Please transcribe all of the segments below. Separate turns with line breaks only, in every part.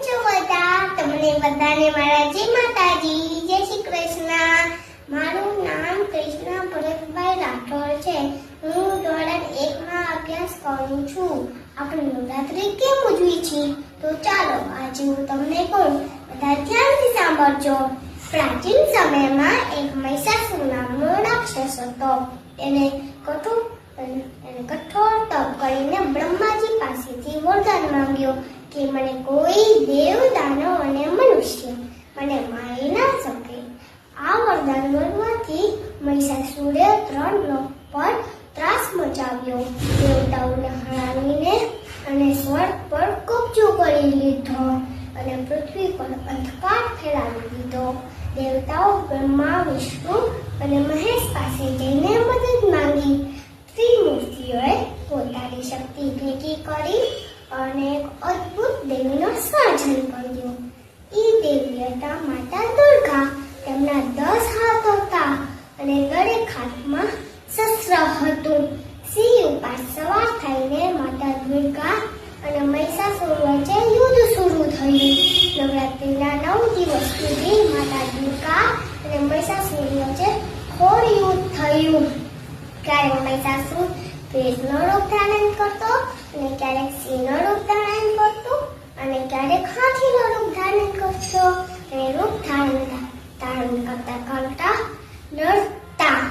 છો બધા? તમને બધાને મારા જય માતાજી, જય શ્રી કૃષ્ણ. મારું નામ કૃષ્ણ ભરતભાઈ રાઠોડ છે. હું ધોરણ 1 માં અભ્યાસ કરું છું. આપણે નવરાત્રી કેમ ઉજવી છે? તો ચાલો આજે હું તમને કહું. બધા ધ્યાનથી સાંભળજો. પ્રાચીન સમયમાં એક મહિષાસુર નામનો રાક્ષસ હતો. એને કઠોર તપ કરીને બ્રહ્માજી પાસેથી વરદાન માંગ્યો કે મને કોઈ દેવ, દાનવ અને મનુષ્ય મને મારી ના શકે. આ વરદાન મળવાથી મહિષાસુરે 3 લોક પર ત્રાસ મચાવ્યો. દેવતાઓને હરાવીને અને સ્વર્ગ પર કબજો કરી લીધો અને પૃથ્વી પર અંધકાર ફેલાવી દીધો. દેવતાઓ બ્રહ્મા, વિષ્ણુ અને મહેશ પાસે જઈને મદદ માંગી. ત્રિમૂર્તિઓએ પોતાની શક્તિ ભેગી કરી અને એક અદ્ભુત દેવીનું સર્જન કર્યું. એ દેવી હતા માતા દુર્ગા. તેમના 10 હાથ હતા અને દરેક હાથમાં શસ્ત્ર હતું. સિંહ ઉપર સવાર થઈને માતા દુર્ગા અને મહિષાસુર વચ્ચે યુદ્ધ શરૂ થયું. નવરાત્રિના 9 દિવસ સુધી માતા દુર્ગા અને મહિષાસુર વચ્ચે ઘોર યુદ્ધ થયું. ક્યારેક મહિષાસુર ભેંસનો રૂપ ધારણ કરતો અને ક્યારેક સિંહનો રૂપ ધારણ કરતો અને ક્યારેક હાથીનો રૂપ ધારણ કરતો અને રૂપ ધારણ કરતા લડતા.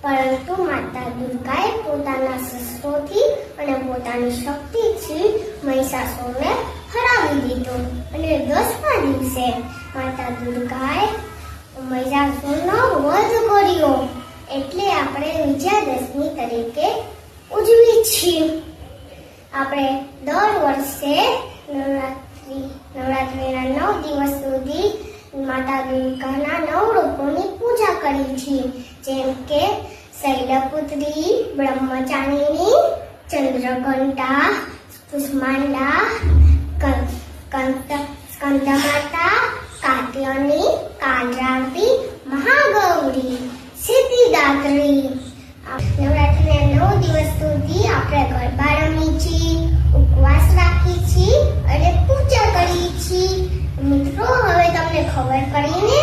પરંતુ માતા દુર્ગાએ પોતાના શસ્ત્રોથી અને પોતાની શક્તિથી મહિષાસુરને હરાવી દીધો અને 10મા દિવસે માતા દુર્ગાએ મહિષાસુરનો વધ કર્યો. એટલે આપણે વિજયાદશમી તરીકે ઉજવીએ છીએ. આપણે દર વર્ષે નવરાત્રિના 9 દિવસ સુધી માતા દુર્ગાના 9 રૂપોની પૂજા કરીએ છીએ. જેમ કે શૈલપુત્રી, બ્રહ્મચારિણી, ચંદ્રઘંટા, કુષ્માંડા, સ્કંદમાતા, કાત્યાયની, કાલરાત્રી, મહાગૌરી, સિદ્ધિદાત્રી. નવરાત્રિના 9 દિવસ સુધી આપણે ગરબા રમીએ છીએ, ઉપવાસ રાખીએ છીએ અને પૂજા કરીએ છીએ. મિત્રો, હવે તમને ખબર પડી ને